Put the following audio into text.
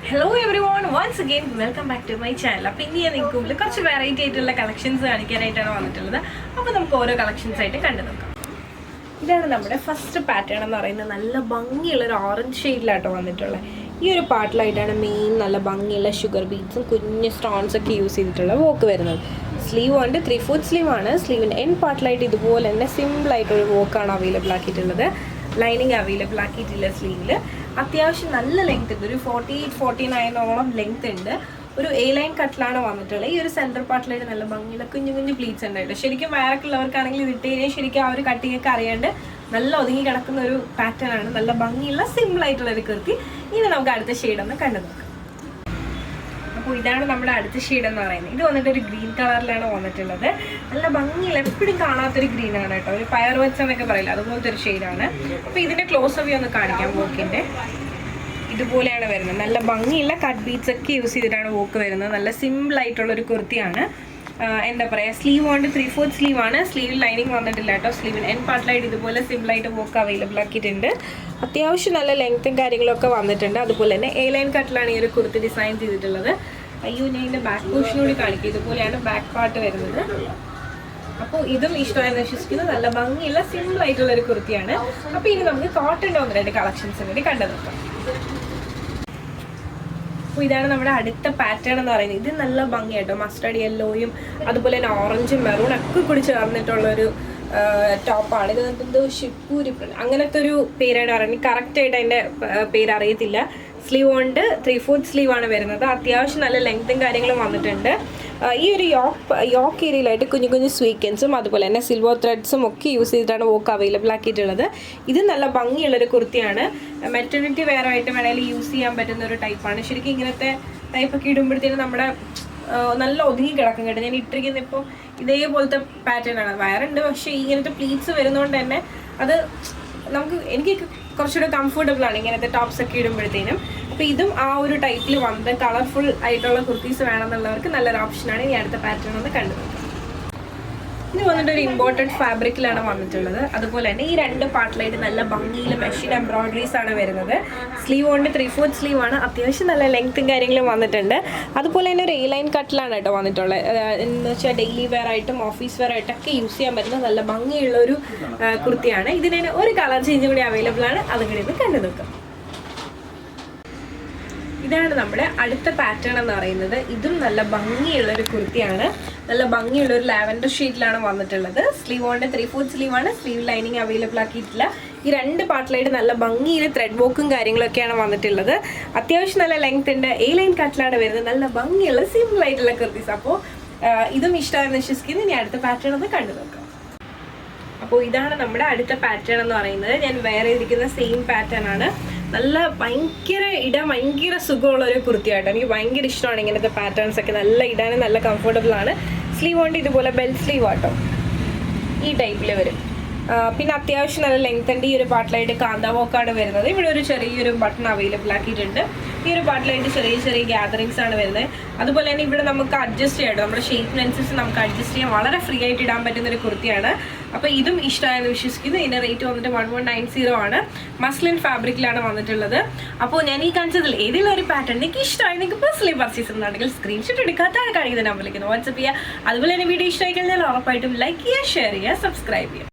Hello everyone, once again welcome back to my channel. അപ്പോൾ ഇനി ഞാൻ നിങ്ങൾക്ക് മുമ്പിൽ കുറച്ച് വെറൈറ്റി ആയിട്ടുള്ള കളക്ഷൻസ് കാണിക്കാനായിട്ടാണ് വന്നിട്ടുള്ളത്. അപ്പോൾ നമുക്ക് ഓരോ കളക്ഷൻസ് ആയിട്ട് കണ്ടു നോക്കാം. ഇതാണ് നമ്മുടെ ഫസ്റ്റ് പാറ്റേൺ എന്ന് പറയുന്നത്. നല്ല ഭംഗിയുള്ള ഒരു ഓറഞ്ച് ഷെയ്ഡിലാട്ടോ വന്നിട്ടുള്ളത്. ഈ ഒരു പാർട്ടിലായിട്ടാണ് മെയിൻ നല്ല ഭംഗിയുള്ള ഷുഗർ ബീഡ്സും കുഞ്ഞ് സ്റ്റോൺസ് ഒക്കെ യൂസ് ചെയ്തിട്ടുള്ള വർക്ക് വരുന്നത്. സ്ലീവ് ഉണ്ട്, 3/4 സ്ലീവ് ആണ്. സ്ലീവിൻ്റെ എൻഡ് പാർട്ടിലായിട്ട് ഇതുപോലെ തന്നെ സിമ്പിളായിട്ടൊരു വർക്കാണ് അവൈലബിൾ ആക്കിയിട്ടുള്ളത്. ലൈനിങ് അവൈലബിൾ ആക്കിയിട്ടില്ല സ്ലീവിൽ. അത്യാവശ്യം നല്ല ലെങ്ത് ഉണ്ട്, ഒരു 48-49 ലെങ്ത് ഉണ്ട്. ഒരു A ലൈൻ കട്ടിലാണ് വന്നിട്ടുള്ളത്. ഈ ഒരു സെൻറ്റർ പാർട്ടിലായിട്ട് നല്ല ഭംഗിയുള്ള കുഞ്ഞു കുഞ്ഞു പ്ലീറ്റ്സ് ഉണ്ടായിട്ട് ശരിക്കും വയറൊക്കെയുള്ളവർക്കാണെങ്കിൽ ഇത് ഇട്ട് കഴിഞ്ഞാൽ ശരിക്കും ആ ഒരു കട്ടിങ്ങൊക്കെ അറിയാണ്ട് നല്ല ഒതുങ്ങി കിടക്കുന്ന ഒരു പാറ്റേൺ ആണ്. നല്ല ഭംഗിയുള്ള സിമ്പിളായിട്ടുള്ള ഒരു കുർത്തി. ഇനി നമുക്ക് അടുത്ത ഷെയ്ഡ് ഒന്ന് കണ്ടു നോക്കാം. അപ്പോൾ ഇതാണ് നമ്മുടെ അടുത്ത ഷെയ്ഡ് എന്ന് പറയുന്നത്. ഇത് വന്നിട്ട് ഒരു ഗ്രീൻ കളറിലാണ് വന്നിട്ടുള്ളത്. നല്ല ഭംഗിയുള്ള എപ്പോഴും കാണാത്തൊരു ഗ്രീൻ ആണ് കേട്ടോ. ഒരു ഫയർ വെച്ച് എന്നൊക്കെ പറയില്ല, അതുപോലത്തെ ഒരു ഷെയ്ഡാണ്. അപ്പോൾ ഇതിൻ്റെ ക്ലോസ് വ്യൂ ഒന്ന് കാണിക്കാം. വോക്കിൻ്റെ ഇതുപോലെയാണ് വരുന്നത്. നല്ല ഭംഗിയുള്ള കട്ട് ബീഡ്സ് ഒക്കെ യൂസ് ചെയ്തിട്ടാണ് വോക്ക് വരുന്നത്. നല്ല സിമ്പിളായിട്ടുള്ളൊരു കുർത്തിയാണ്. എന്താ പറയുക, സ്ലീവ് കൊണ്ട് 3/4 സ്ലീവ് ആണ്. സ്ലീവിൽ ലൈനിങ് വന്നിട്ടില്ല കേട്ടോ. സ്ലീവിൽ എൻഡ് പാർട്ടിലായിട്ട് ഇതുപോലെ സിമ്പിളായിട്ട് വോക്ക് അവൈലബിൾ ആക്കിയിട്ടുണ്ട്. അത്യാവശ്യം നല്ല ലെങ്ത്തും കാര്യങ്ങളൊക്കെ വന്നിട്ടുണ്ട്. അതുപോലെ തന്നെ A ലൈൻ കട്ടിലാണ് ഈ ഒരു കുർത്തി ഡിസൈൻ ചെയ്തിട്ടുള്ളത്. അയ്യോ, ഞാൻ ഇതിൻ്റെ ബാക്ക് പോർഷൻ കൂടി കാണിക്കും. ഇതുപോലെയാണ് ബാക്ക് പാർട്ട് വരുന്നത്. അപ്പോൾ ഇതും ഇഷ്ടമായെന്ന് വിശ്വസിക്കുന്നത്. നല്ല ഭംഗിയുള്ള സിമ്പിളായിട്ടുള്ള ഒരു കുർത്തിയാണ്. അപ്പോൾ ഇനി നമുക്ക് കോട്ടൻ്റെ 1-2 കളക്ഷൻസ് കൂടി കണ്ടു നോക്കാം. അപ്പോൾ ഇതാണ് നമ്മുടെ അടുത്ത പാറ്റേൺ എന്ന് പറയുന്നത്. ഇത് നല്ല ഭംഗിയായിട്ടോ. മസ്റ്റർഡ് യെല്ലോയും അതുപോലെ തന്നെ ഓറഞ്ചും മെറൂൺ ഒക്കെ കൂടി ചേർന്നിട്ടുള്ളൊരു ടോപ്പാണ്. ഇത് എന്തോ ഷിപ്പൂരി അങ്ങനത്തെ ഒരു പേരാണ് പറയുന്നത്. കറക്റ്റായിട്ട് അതിൻ്റെ പേര് അറിയത്തില്ല. സ്ലീവ് കൊണ്ട് 3/4 സ്ലീവാണ് വരുന്നത്. അത്യാവശ്യം നല്ല ലെങ്ത്തും കാര്യങ്ങളും വന്നിട്ടുണ്ട്. ഈ ഒരു യോക്ക് ഏരിയയിലായിട്ട് കുഞ്ഞു കുഞ്ഞു സ്വീക്കൻസും അതുപോലെ തന്നെ സിൽവർ ത്രെഡ്സും ഒക്കെ യൂസ് ചെയ്തിട്ടാണ് വോക്ക് അവൈലബിൾ ആക്കിയിട്ടുള്ളത്. ഇത് നല്ല ഭംഗിയുള്ളൊരു കുർത്തിയാണ്. മെറ്റർണിറ്റി വെയർ ആയിട്ട് വേണമെങ്കിൽ യൂസ് ചെയ്യാൻ പറ്റുന്ന ഒരു ടൈപ്പാണ്. ശരിക്കും ഇങ്ങനത്തെ ടൈപ്പൊക്കെ ഇടുമ്പോഴത്തേനും നമ്മുടെ നല്ല ഒതുങ്ങി കിടക്കും കേട്ടോ. ഞാൻ ഇട്ടിരിക്കുന്ന ഇപ്പോൾ ഇതേപോലത്തെ പാറ്റേൺ ആണ്. വയറുണ്ട്, പക്ഷേ ഇങ്ങനത്തെ പ്ലീറ്റ്സ് വരുന്നതുകൊണ്ട് തന്നെ അത് എനിക്ക് കുറച്ചുകൂടെ കംഫർട്ടബിൾ ആണ് ഇങ്ങനത്തെ ടോപ്സ് ഒക്കെ ഇടുമ്പോഴത്തേനും. അപ്പോൾ ഇതും ആ ഒരു ടൈപ്പിൽ വന്നത് കളർഫുൾ ആയിട്ടുള്ള കുർത്തീസ് വേണമെന്നുള്ളവർക്ക് നല്ലൊരു ഓപ്ഷനാണ്. ഈ അടുത്ത പാറ്റേൺ ഒന്ന് കണ്ടു നോക്കാം. ഇത് വന്നിട്ട് ഒരു ഇമ്പോർട്ടൻറ്റ് ഫാബ്രിക്കിലാണ് വന്നിട്ടുള്ളത്. അതുപോലെ തന്നെ ഈ 2 പാർട്ടിലായിട്ട് നല്ല ഭംഗിയിൽ മെഷീൻ എംബ്രോയിഡറീസ് ആണ് വരുന്നത്. സ്ലീവ് കൊണ്ട് 3/4 സ്ലീവ് ആണ്. അത്യാവശ്യം നല്ല ലെങ്ത്തും കാര്യങ്ങളും വന്നിട്ടുണ്ട്. അതുപോലെ തന്നെ ഒരു A ലൈൻ കട്ടിലാണ് കേട്ടോ വന്നിട്ടുള്ളത്. എന്ന് വെച്ചാൽ ഡെയിലി വെയർ ആയിട്ടും ഓഫീസ് വെയർ ആയിട്ടൊക്കെ യൂസ് ചെയ്യാൻ പറ്റുന്ന നല്ല ഭംഗിയുള്ള ഒരു കുർത്തിയാണ്. ഇതിന് ഒരു കളർ ചേഞ്ച് കൂടി അവൈലബിൾ ആണ്. അതും കൂടി ഒന്ന് കണ്ടു നോക്കാം. ഇതാണ് നമ്മുടെ അടുത്ത പാറ്റേൺ എന്ന് പറയുന്നത്. ഇതും നല്ല ഭംഗിയുള്ളൊരു കുർത്തിയാണ്. നല്ല ഭംഗിയുള്ളൊരു ലാവൻഡർ ഷെയ്ഡിലാണ് വന്നിട്ടുള്ളത്. സ്ലീവ് കൊണ്ട് 3/4 സ്ലീവാണ്. സ്ലീവ് ലൈനിങ് അവൈലബിൾ ആക്കിയിട്ടില്ല. ഈ 2 പാർട്ടിലായിട്ട് നല്ല ഭംഗിയിൽ ത്രെഡ് വർക്കും കാര്യങ്ങളൊക്കെയാണ് വന്നിട്ടുള്ളത്. അത്യാവശ്യം നല്ല ലെങ്ത് ഉണ്ട്. A ലൈൻ കട്ടിലാണ് വരുന്നത്. നല്ല ഭംഗിയുള്ള സിമ്പിൾ ആയിട്ടുള്ള കുർത്തീസ്. അപ്പോൾ ഇതും ഇഷ്ടമാണെന്ന് വിശ്വസിക്കുന്നു. ഇനി അടുത്ത പാറ്റേൺ ഒന്ന് കണ്ടു നോക്കാം. അപ്പോൾ ഇതാണ് നമ്മുടെ അടുത്ത പാറ്റേൺ എന്ന് പറയുന്നത്. ഞാൻ വേറെ ഇരിക്കുന്ന സെയിം പാറ്റേൺ ആണ്. നല്ല ഭയങ്കര സുഖമുള്ള ഒരു കുർത്തിയായിട്ടോ. എനിക്ക് ഭയങ്കര ഇഷ്ടമാണ് ഇങ്ങനത്തെ പാറ്റേൺസ് ഒക്കെ. നല്ല ഇടാനും നല്ല കംഫർട്ടബിൾ ആണ്. സ്ലീവ് കൊണ്ട് ഇതുപോലെ ബെൽറ്റ് സ്ലീവ് ആട്ടോ, ഈ ടൈപ്പിൽ വരും. പിന്നെ അത്യാവശ്യം നല്ല ലെങ്ത് ഉണ്ട്. ഈ ഒരു പാർട്ടിലായിട്ട് കാന്ത വോക്കാണ് വരുന്നത്. ഇവിടെ ഒരു ചെറിയൊരു ബട്ടൺ അവൈലബിൾ ആക്കിയിട്ടുണ്ട്. ഈ ഒരു പാർട്ടിലായിട്ട് ചെറിയ ഗ്യാതറിങ്സ് ആണ് വരുന്നത്. അതുപോലെ തന്നെ ഇവിടെ നമുക്ക് അഡ്ജസ്റ്റ് ചെയ്യാം. നമ്മുടെ ഷേപ്പിനനുസരിച്ച് നമുക്ക് അഡ്ജസ്റ്റ് ചെയ്യാൻ വളരെ ഫ്രീ ആയിട്ട് ഇടാൻ പറ്റുന്ന ഒരു കുർത്തിയാണ്. അപ്പോൾ ഇതും ഇഷ്ടമായെന്ന് വിശ്വസിക്കുന്നു. ഇതിൻ്റെ റേറ്റ് വന്നിട്ട് 1190 ആണ്. മസ്ലിൻ ഫാബ്രിക്കിലാണ് വന്നിട്ടുള്ളത്. അപ്പോൾ ഞാൻ ഈ കാണിച്ചതിൽ ഏതെങ്കിലും ഒരു പാറ്റേൺ എനിക്ക് ഇഷ്ടമായി നിങ്ങൾക്ക് പേഴ്സണലി പർച്ചേസ് ചെയ്യുന്നുണ്ടെങ്കിൽ സ്ക്രീൻഷോട്ട് എടുക്കാത്ത കാണിക്കുന്ന നമ്പറിലേക്ക് വാട്സപ്പ് ചെയ്യുക. അതുപോലെ തന്നെ വീഡിയോ ഇഷ്ടമായി കഴിഞ്ഞാൽ ഉറപ്പായിട്ടും ലൈക്ക് ചെയ്യുക, ഷെയർ ചെയ്യുക, സബ്സ്ക്രൈബ് ചെയ്യുക.